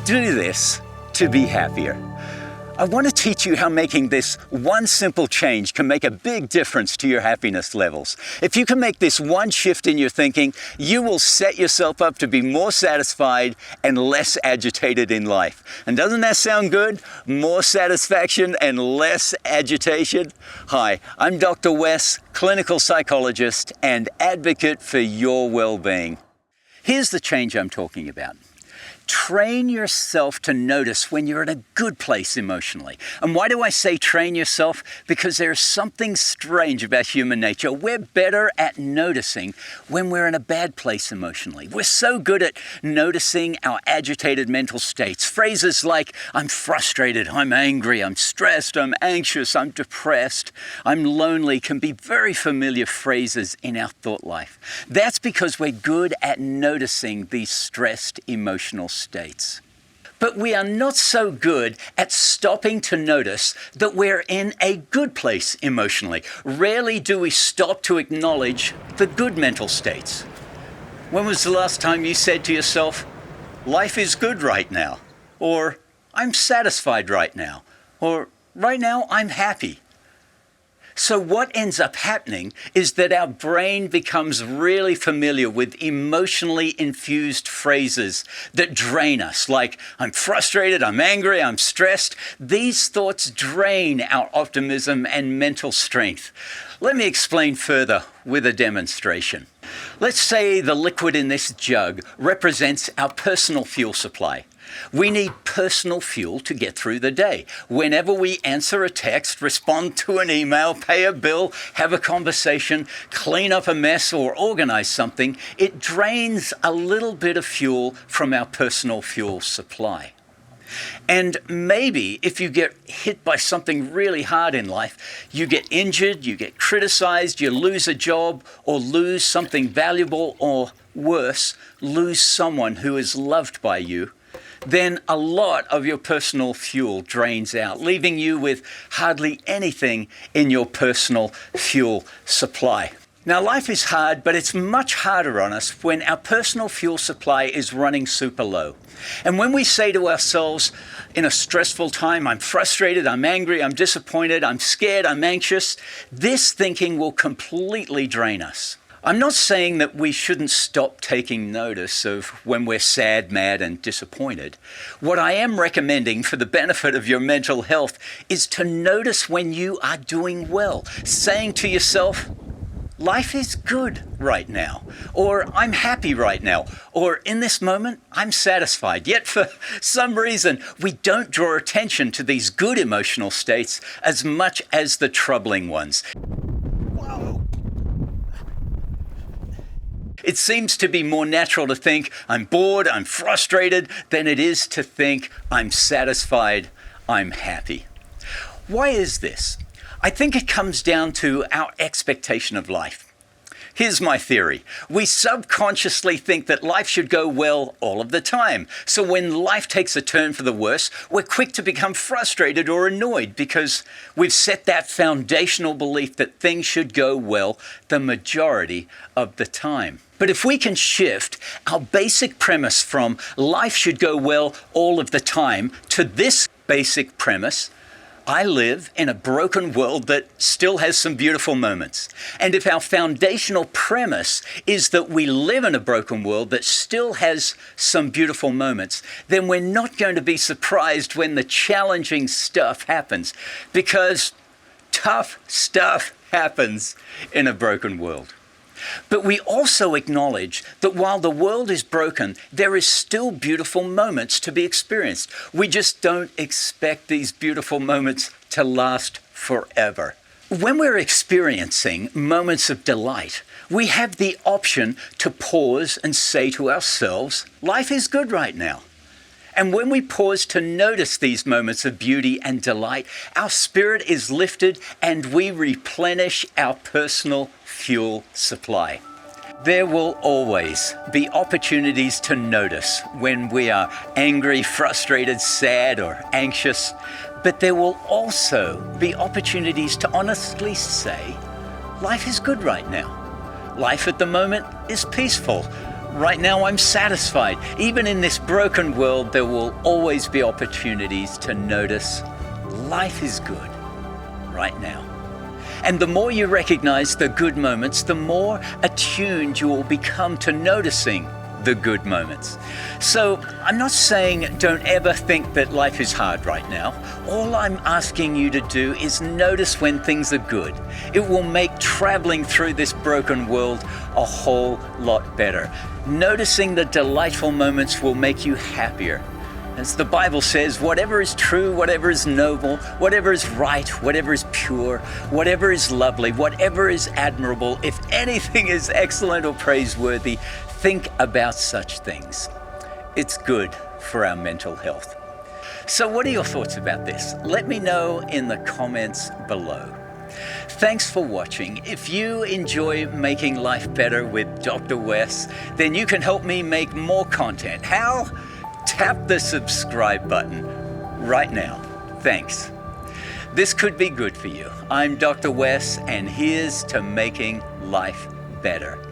do this to be happier. I want to teach you how making this one simple change can make a big difference to your happiness levels. If you can make this one shift in your thinking, you will set yourself up to be more satisfied and less agitated in life. And doesn't that sound good? More satisfaction and less agitation? Hi, I'm Dr. Wes, clinical psychologist and advocate for your well-being. Here's the change I'm talking about. Train yourself to notice when you're in a good place emotionally. And why do I say train yourself? Because there's something strange about human nature. We're better at noticing when we're in a bad place emotionally. We're so good at noticing our agitated mental states. Phrases like, I'm frustrated, I'm angry, I'm stressed, I'm anxious, I'm depressed, I'm lonely can be very familiar phrases in our thought life. That's because we're good at noticing these stressed emotional states. But we are not so good at stopping to notice that we're in a good place emotionally. Rarely do we stop to acknowledge the good mental states. When was the last time you said to yourself, life is good right now? Or, I'm satisfied right now? Or, right now I'm happy? So what ends up happening is that our brain becomes really familiar with emotionally infused phrases that drain us, like I'm frustrated, I'm angry, I'm stressed. These thoughts drain our optimism and mental strength. Let me explain further with a demonstration. Let's say the liquid in this jug represents our personal fuel supply. We need personal fuel to get through the day. Whenever we answer a text, respond to an email, pay a bill, have a conversation, clean up a mess, or organize something, it drains a little bit of fuel from our personal fuel supply. And maybe if you get hit by something really hard in life, you get injured, you get criticized, you lose a job, or lose something valuable, or worse, lose someone who is loved by you, then a lot of your personal fuel drains out, leaving you with hardly anything in your personal fuel supply. Now, life is hard, but it's much harder on us when our personal fuel supply is running super low. And when we say to ourselves in a stressful time, I'm frustrated, I'm angry, I'm disappointed, I'm scared, I'm anxious, this thinking will completely drain us. I'm not saying that we shouldn't stop taking notice of when we're sad, mad, and disappointed. What I am recommending for the benefit of your mental health is to notice when you are doing well, saying to yourself, life is good right now, or I'm happy right now, or in this moment, I'm satisfied. Yet for some reason, we don't draw attention to these good emotional states as much as the troubling ones. It seems to be more natural to think I'm bored, I'm frustrated, than it is to think I'm satisfied, I'm happy. Why is this? I think it comes down to our expectation of life. Here's my theory. We subconsciously think that life should go well all of the time. So when life takes a turn for the worse, we're quick to become frustrated or annoyed because we've set that foundational belief that things should go well the majority of the time. But if we can shift our basic premise from life should go well all of the time to this basic premise, I live in a broken world that still has some beautiful moments. And if our foundational premise is that we live in a broken world that still has some beautiful moments, then we're not going to be surprised when the challenging stuff happens, because tough stuff happens in a broken world. But we also acknowledge that while the world is broken, there is still beautiful moments to be experienced. We just don't expect these beautiful moments to last forever. When we're experiencing moments of delight, we have the option to pause and say to ourselves, life is good right now. And when we pause to notice these moments of beauty and delight, our spirit is lifted and we replenish our personal fuel supply. There will always be opportunities to notice when we are angry, frustrated, sad, or anxious, but there will also be opportunities to honestly say, life is good right now. Life at the moment is peaceful. Right now I'm satisfied. Even in this broken world, there will always be opportunities to notice life is good right now. And the more you recognize the good moments, the more attuned you will become to noticing the good moments. So I'm not saying don't ever think that life is hard right now. All I'm asking you to do is notice when things are good. It will make traveling through this broken world a whole lot better. Noticing the delightful moments will make you happier. As the Bible says, whatever is true, whatever is noble, whatever is right, whatever is pure, whatever is lovely, whatever is admirable, if anything is excellent or praiseworthy, think about such things. It's good for our mental health. So what are your thoughts about this? Let me know in the comments below. Thanks for watching. If you enjoy making life better with Dr. Wes, then you can help me make more content. How? Tap the subscribe button right now. Thanks. This could be good for you. I'm Dr. Wes, and here's to making life better.